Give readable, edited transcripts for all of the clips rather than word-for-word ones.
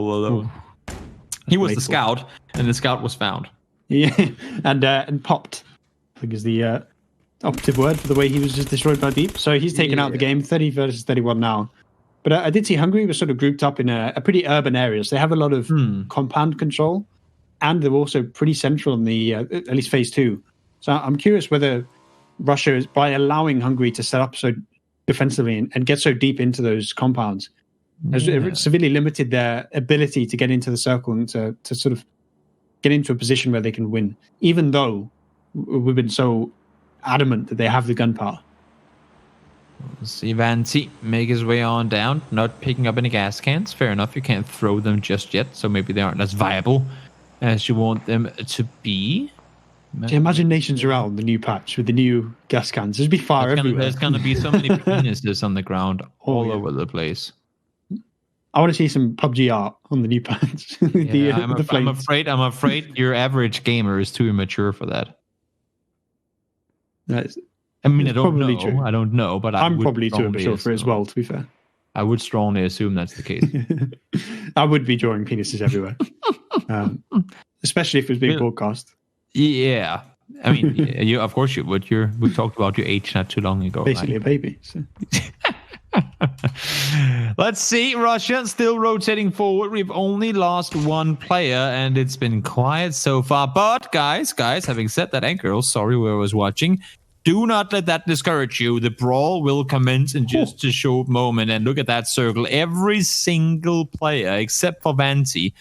all alone. He was the scout, and the scout was found. Yeah, and popped, I think is the operative word for the way he was just destroyed by Deep. So he's taken out the game, 30 versus 31 now. But I did see Hungary was sort of grouped up in a pretty urban area. So they have a lot of compound control, and they're also pretty central in the at least phase 2. So I'm curious whether Russia is, by allowing Hungary to set up so defensively and get so deep into those compounds, has severely limited their ability to get into the circle and to sort of get into a position where they can win, even though we've been so adamant that they have the gunpowder. See Vanti make his way on down, not picking up any gas cans. Fair enough, you can't throw them just yet, so maybe they aren't as viable as you want them to be. Imagine Nations around the new patch with the new gas cans. There'd be fire everywhere. There's going to be so many penises on the ground all over the place. I want to see some PUBG art on the new patch. I'm afraid your average gamer is too immature for that. I don't know. True. I don't know, but I'm probably too immature for it as well, to be fair. I would strongly assume that's the case. I would be drawing penises everywhere. Especially if it was being broadcast. Yeah. I mean, you of course you would. We talked about your age not too long ago. Basically a baby. So. Let's see. Russia still rotating forward. We've only lost one player, and it's been quiet so far. But guys, having said that, and girls, sorry where I was watching, do not let that discourage you. The brawl will commence in just a short moment. And look at that circle. Every single player, except for Vanti,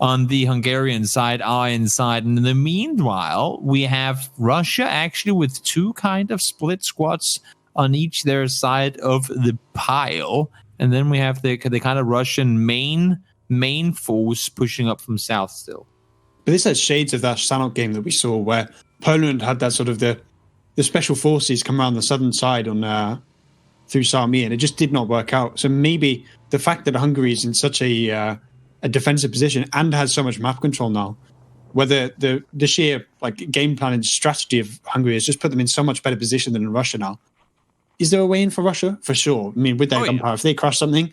on the Hungarian side are inside. And in the meanwhile, we have Russia actually with two kind of split squads on each their side of the pile. And then we have the kind of Russian main force pushing up from south still. But this has shades of that Sanok game that we saw where Poland had that sort of the special forces come around the southern side on through Sami, and it just did not work out. So maybe the fact that Hungary is in such a defensive position and has so much map control now, whether the sheer game plan and strategy of Hungary has just put them in so much better position than in Russia now. Is there a way in for Russia? For sure. I mean, with their gunpowder, if they crush something,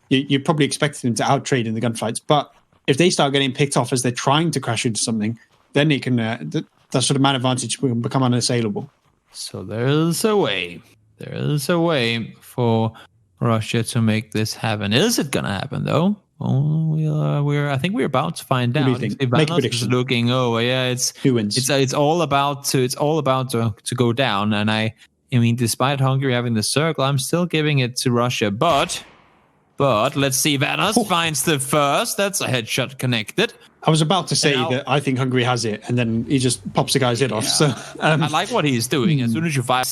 you probably expect them to outtrade in the gunfights. But if they start getting picked off as they're trying to crash into something, then they can that sort of man advantage will become unassailable. So there is a way. There is a way for Russia to make this happen. Is it going to happen though? Oh, I think we're about to find out. Make a prediction. Is looking. Who wins? It's all about to go down. And I mean, despite Hungary having the circle, I'm still giving it to Russia. But let's see. Vanos finds the first. That's a headshot connected. I was about to say that I think Hungary has it, and then he just pops the guy's head off. So I like what he's doing. As soon as you fire,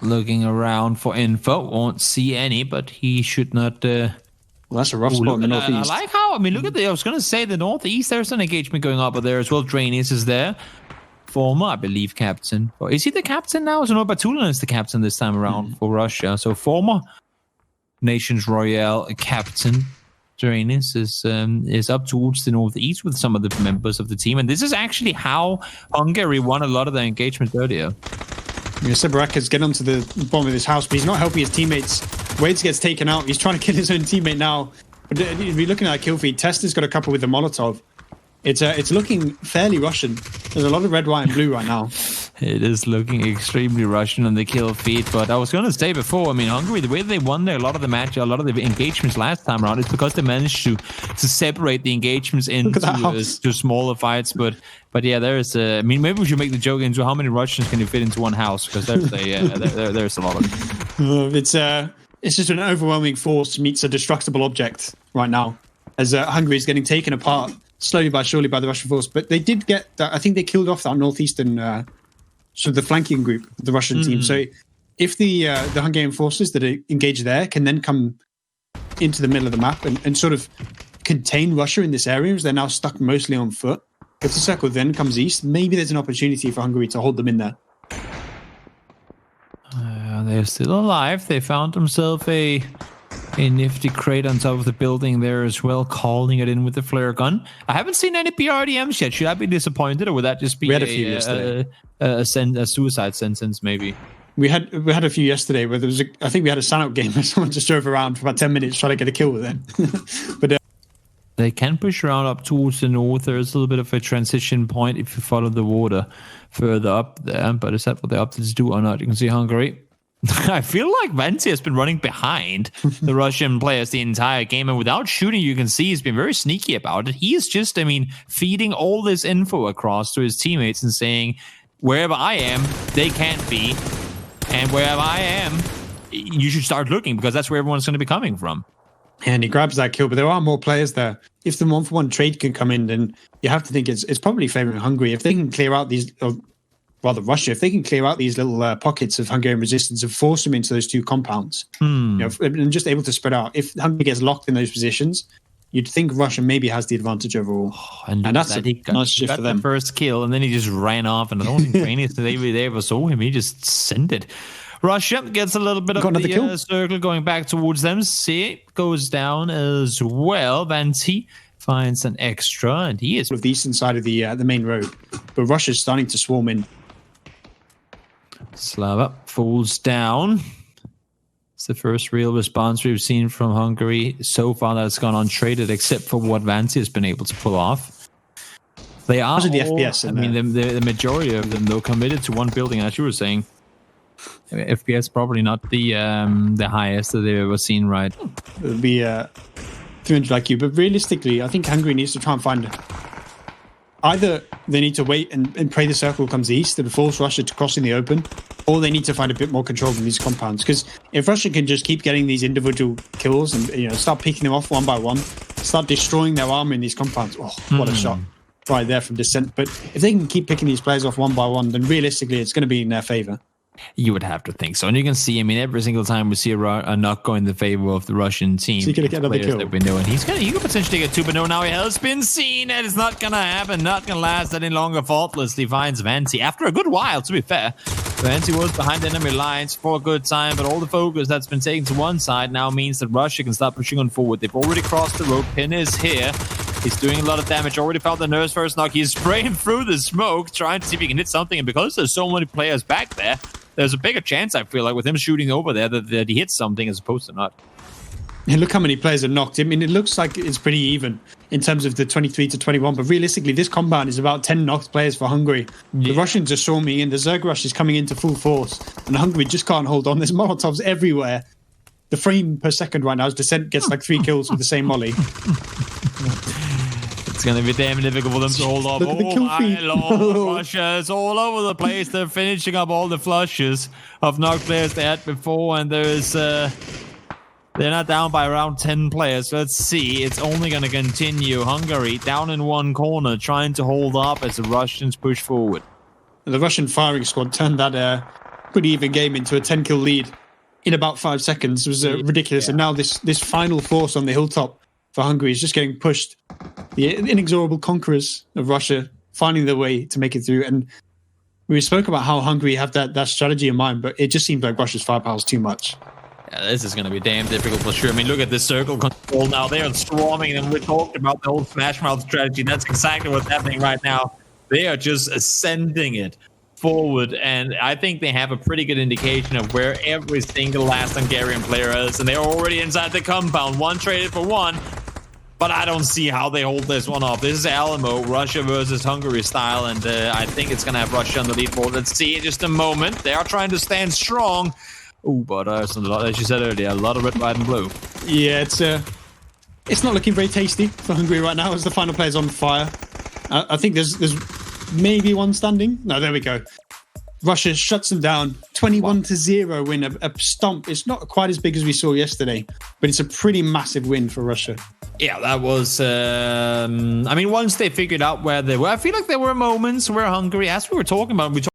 looking around for info, won't see any, but he should not. Well, that's a rough spot in the northeast. I like how. I mean, look at I was going to say the northeast. There's an engagement going up there as well. Drainius is there. Former, I believe, captain. Or is he the captain now? So no, Batulan is the captain this time around for Russia. So former Nations Royale captain Drainius is up towards the northeast with some of the members of the team, and this is actually how Hungary won a lot of their engagement earlier. Sebaraka's getting onto the bottom of this house, but he's not helping his teammates. Waits gets taken out. He's trying to kill his own teammate now. But if you're looking at a kill feed, Tester's got a couple with the Molotov. It's looking fairly Russian. There's a lot of red, white, and blue right now. It is looking extremely Russian on the kill feed, but I was going to say before, I mean, Hungary, the way they won a lot of the engagements last time around is because they managed to separate the engagements into to smaller fights. But yeah, there's I mean, maybe we should make the joke into how many Russians can you fit into one house, because there's a lot of them. It's just an overwhelming force meets a destructible object right now, as Hungary is getting taken apart slowly but surely by the Russian force. But they did get I think they killed off that northeastern sort of the flanking group of the Russian team. So if the Hungarian forces that are engaged there can then come into the middle of the map and sort of contain Russia in this area, as they're now stuck mostly on foot, if the circle then comes east, maybe there's an opportunity for Hungary to hold them in there. They're still alive. They found themselves a nifty crate on top of the building there as well, calling it in with the flare gun. I haven't seen any PRDMs yet. Should I be disappointed, or would that just be a suicide sentence maybe? We had a few yesterday where I think we had a Sanok game where someone just drove around for about 10 minutes trying to get a kill with it. But They can push around up towards the north. There's a little bit of a transition point if you follow the water further up there. But is that what the updates do or not? You can see Hungary. I feel like Venti has been running behind the Russian players the entire game. And without shooting, you can see he's been very sneaky about it. He is just, feeding all this info across to his teammates and saying, wherever I am, they can't be. And wherever I am, you should start looking because that's where everyone's going to be coming from. And he grabs that kill, but there are more players there. If the 1-for-1 trade can come in, then you have to think it's probably favouring Hungary. If they can clear out these, or rather Russia, if they can clear out these little pockets of Hungarian resistance and force them into those two compounds, and just able to spread out. If Hungary gets locked in those positions, you'd think Russia maybe has the advantage overall. And that's a nice shift for them. The first kill, and then he just ran off, and I don't think Ukrainians they ever saw him. He just sent it. Russia gets a little bit of the circle going back towards them. See, goes down as well. Venti finds an extra, and he is of the eastern side of the main road. But Russia's starting to swarm in. Slava falls down. It's the first real response we've seen from Hungary so far that's gone untraded, except for what Venti has been able to pull off. They are the FPS. The majority of them, though, committed to one building, as you were saying. FPS probably not the highest that they've ever seen, right? It would be 300 like you, but realistically, I think Hungary needs to try and find either they need to wait and pray the circle comes east and force Russia to cross in the open, or they need to find a bit more control from these compounds. Because if Russia can just keep getting these individual kills and start picking them off one by one, start destroying their armor in these compounds, what a shot right there from Descent. But if they can keep picking these players off one by one, then realistically it's going to be in their favor. You would have to think so. And you can see, every single time we see a knock go in the favor of the Russian team, so going to get another kill. That we know, and he could potentially get 2, but no, now he has been seen, and it's not going to happen, not going to last any longer. Faultlessly finds Venti after a good while, to be fair. Venti was behind enemy lines for a good time, but all the focus that's been taken to one side now means that Russia can start pushing on forward. They've already crossed the road. Pin is here. He's doing a lot of damage. Already found the nurse first knock. He's spraying through the smoke, trying to see if he can hit something, and because there's so many players back there, there's a bigger chance, I feel like, with him shooting over there that he hits something as opposed to not. And look how many players are knocked. It looks like it's pretty even in terms of the 23 to 21, but realistically, this compound is about 10 knocked players for Hungary. Yeah. The Russians are swarming in. The Zerg rush is coming into full force, and Hungary just can't hold on. There's Molotovs everywhere. The frame per second right now, as Descent gets like 3 kills with the same molly. It's going to be damn difficult for them to hold off. My Lord, Russia is all over the place. They're finishing up all the flushes of knocked players they had before, and there's they're not down by around 10 players. Let's see. It's only going to continue. Hungary down in one corner, trying to hold up as the Russians push forward. The Russian firing squad turned that pretty even game into a 10-kill lead in about 5 seconds. It was ridiculous. Yeah. And now this final force on the hilltop for Hungary is just getting pushed. The inexorable conquerors of Russia finding their way to make it through. And we spoke about how Hungary have that strategy in mind, but it just seems like Russia's firepower is too much. Yeah, this is going to be damn difficult for sure. Look at this circle control now. They are swarming, and we talked about the whole Smash Mouth strategy. That's exactly what's happening right now. They are just ascending it forward, and I think they have a pretty good indication of where every single last Hungarian player is, and they're already inside the compound. One traded for one, but I don't see how they hold this one off. This is Alamo, Russia versus Hungary style, and I think it's going to have Russia on the lead board. Let's see in just a moment. They are trying to stand strong. Oh, but as you said earlier, a lot of red, white, and blue. Yeah, it's not looking very tasty for Hungary right now as the final player's on fire. I think there's maybe one standing. No, there we go. Russia shuts them down. 21-0 win, a stomp. It's not quite as big as we saw yesterday, but it's a pretty massive win for Russia. Yeah, that was... once they figured out where they were, I feel like there were moments where Hungary, as we were talking about,